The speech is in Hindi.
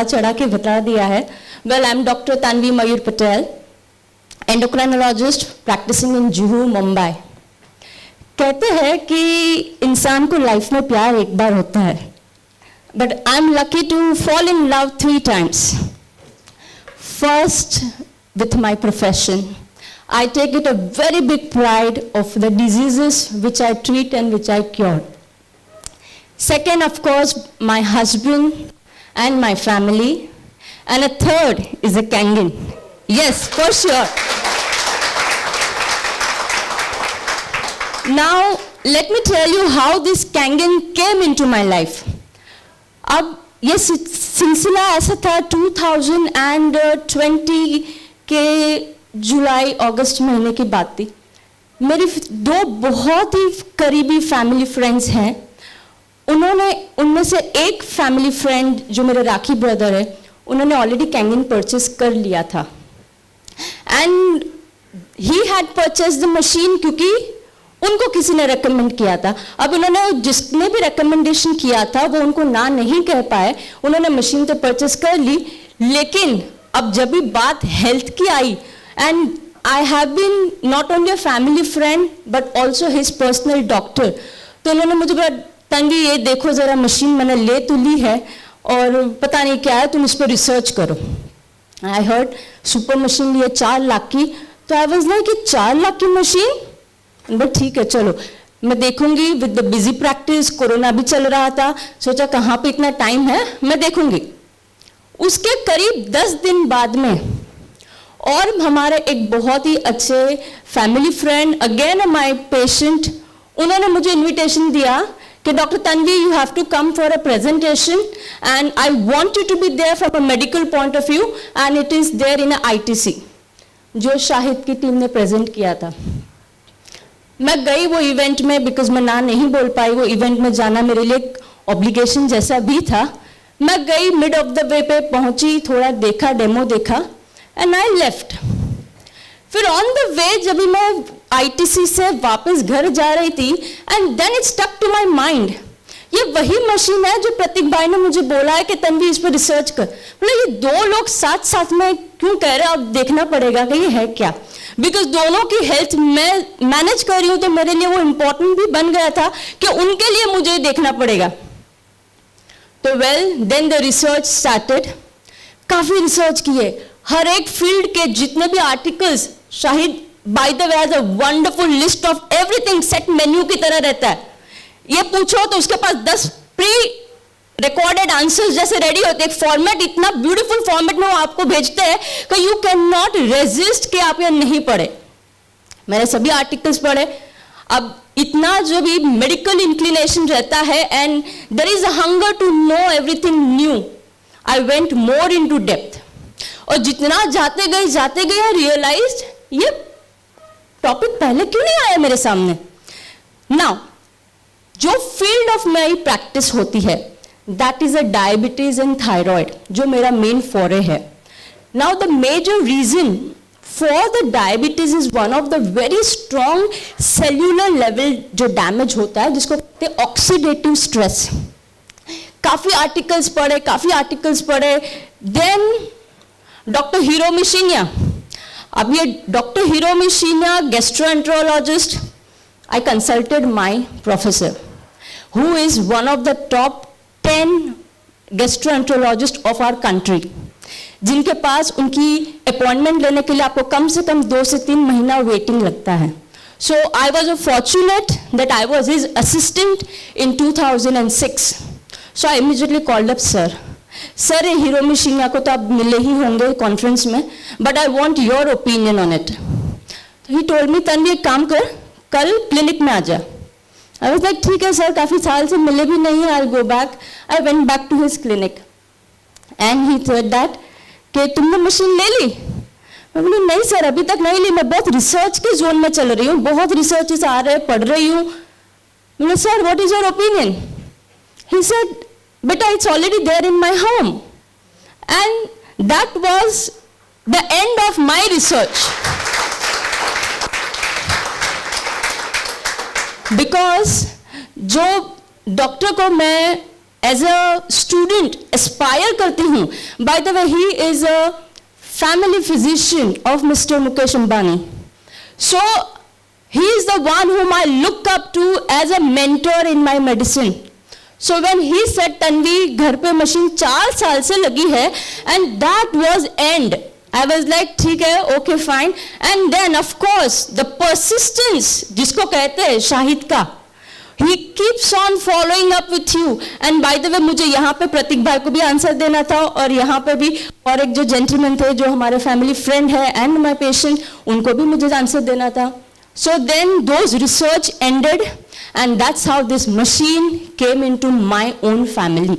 चढ़ा के बता दिया है। Well, I am doctor Tanvi Mayur Patel, endocrinologist practising in Juhu, Mumbai. कहते हैं कि इंसान को लाइफ में प्यार एक बार होता है, but I am lucky to fall in love 3 times. First, with my profession. I take it a very big pride of the diseases which I treat and which I cure. Second, of course, my husband and my family. And a third is a Kangen. Yes, for sure. Now, let me tell you how this Kangen came into my life. अब ये सिलसिला ऐसा था 2020 के जुलाई अगस्त महीने की बात थी। मेरी 2 बहुत ही करीबी फैमिली फ्रेंड्स हैं। उनमें से एक फैमिली फ्रेंड जो मेरे राखी ब्रदर है, उन्होंने ऑलरेडी कैंगन परचेस कर लिया था and he had purchase the machine क्योंकि उनको किसी ने रेकमेंड किया था। अब उन्होंने जिसने भी रेकमेंडेशन किया था वो उनको ना नहीं कह पाए, उन्होंने मशीन तो परचेस कर ली, लेकिन अब जब भी बात हेल्थ की I and I have been not only a family friend but also his personal doctor, तो उन्होंने मुझे बोला तन्वी ये देखो जरा मशीन मैंने ले तो ली है और पता नहीं क्या है, तुम इस पर रिसर्च करो। आई हर्ड सुपर मशीन लिए 4 लाख की, तो आई वाज लाइक कि 4 लाख की मशीन, बट ठीक है चलो मैं देखूंगी। With the busy practice, corona भी चल रहा था, सोचा कहाँ पे इतना टाइम है, मैं देखूंगी। उसके करीब 10 दिन बाद में और हमारे एक बहुत ही अच्छे family friend, again my patient, उन्होंने मुझे इनविटेशन दिया कि doctor Tanvi you have to come for a presentation and I want you to be there from a medical point of view and it is there in ITC, जो शाहिद की टीम ने प्रेजेंट किया था। मैं गई वो इवेंट में, बिकॉज मैं ना नहीं बोल पाई, वो इवेंट में जाना मेरे लिए एक ऑब्लिगेशन जैसा भी था। मैं गई, मिड ऑफ द वे पे पहुंची, थोड़ा देखा, डेमो देखा एंड आई लेफ्ट। फिर ऑन द वे जब भी मैं ITC से वापस घर जा रही थी and then it stuck to my mind, ये वही मशीन है जो प्रतीक भाई ने मुझे बोला है कि तन्वी इस पर रिसर्च कर। मतलब ये 2 लोग साथ साथ में क्यों कह रहे हैं, अब देखना पड़ेगा कि ये है क्या, बिकॉज दोनों की हेल्थ मैं मैनेज कर रही हूं, तो मेरे लिए वो इंपॉर्टेंट भी बन गया था कि उनके लिए मुझे देखना पड़ेगा। तो well then the research started. काफी रिसर्च किए, हर एक फील्ड के जितने भी articles, Shahid by the way has a wonderful list of everything, set menu की तरह रहता है। ये पूछो तो उसके पास 10 प्री रिकॉर्डेड आंसर्स जैसे रेडी होते हैं। फॉर्मेट इतना ब्यूटीफुल फॉर्मेट में वो आपको भेजते हैं कि यू कैन नॉट रेजिस्ट कि आप ये नहीं पढ़े। मैंने सभी आर्टिकल्स पढ़े। अब इतना जो भी मेडिकल इंक्लिनेशन रहता है and there is a hunger to know everything new, I went more into depth. और जितना जाते गए आई रियलाइज्ड ये टॉपिक पहले क्यों नहीं आया मेरे सामने। नाउ जो फील्ड ऑफ माई प्रैक्टिस होती है that is a diabetes and thyroid, जो मेरा मेन फॉरे है। Now the major reason for the diabetes is one of the very strong cellular level जो डैमेज होता है, जिसको कहते हैं ऑक्सीडेटिव स्ट्रेस। काफी आर्टिकल्स पढ़े। देन डॉक्टर हिरोमी शिन्या, अब ये doctor Hiromi Shinya gastroenterologist, I consulted my professor, who is one of the top 10 gastroenterologists of our country, जिनके पास उनकी अपॉइंटमेंट लेने के लिए आपको कम से कम 2 से 3 महीना वेटिंग लगता है। So I was fortunate that I was his assistant in 2006. So I immediately called up sir. Sir Hiromi Shinya को तो आप मिले ही होंगे कॉन्फ्रेंस में, but I want your opinion on it. He told me Tanvi एक काम कर, कल क्लिनिक में आ जा। आई वाज लाइक ठीक है सर, काफी साल से मिले भी नहीं है, I go back. I went back to his clinic and he said that कि तुमने मशीन ले ली। मैं बोली नहीं सर अभी तक नहीं ली, मैं बहुत रिसर्च के जोन में चल रही हूँ, बहुत रिसर्चेस आ रहे हैं, पढ़ रही हूँ। बोले sir what is your opinion. He said बेटा it's already there in my home and that was the end of my research. Because जो डॉक्टर को मैं एज अ स्टूडेंट एस्पायर करती हूँ. By the way he is a family physician of mister Mukesh Ambani. So he is the one whom I look up to as a mentor in my medicine. So when he said Tanvi घर पे मशीन 4 साल से लगी है, and that was end. I was like ठीक है, okay fine. And then of course the persistence जिसको कहते हैं शाहिद का, he keeps on following up with you. And by the way मुझे यहाँ पे प्रतीक भाई को भी आंसर देना था, और यहाँ पे भी और एक जो जेंटलमैन थे जो हमारे फैमिली फ्रेंड है एंड माई पेशेंट, उनको भी मुझे आंसर देना था. So then those research ended, and that's how this machine came into my own family.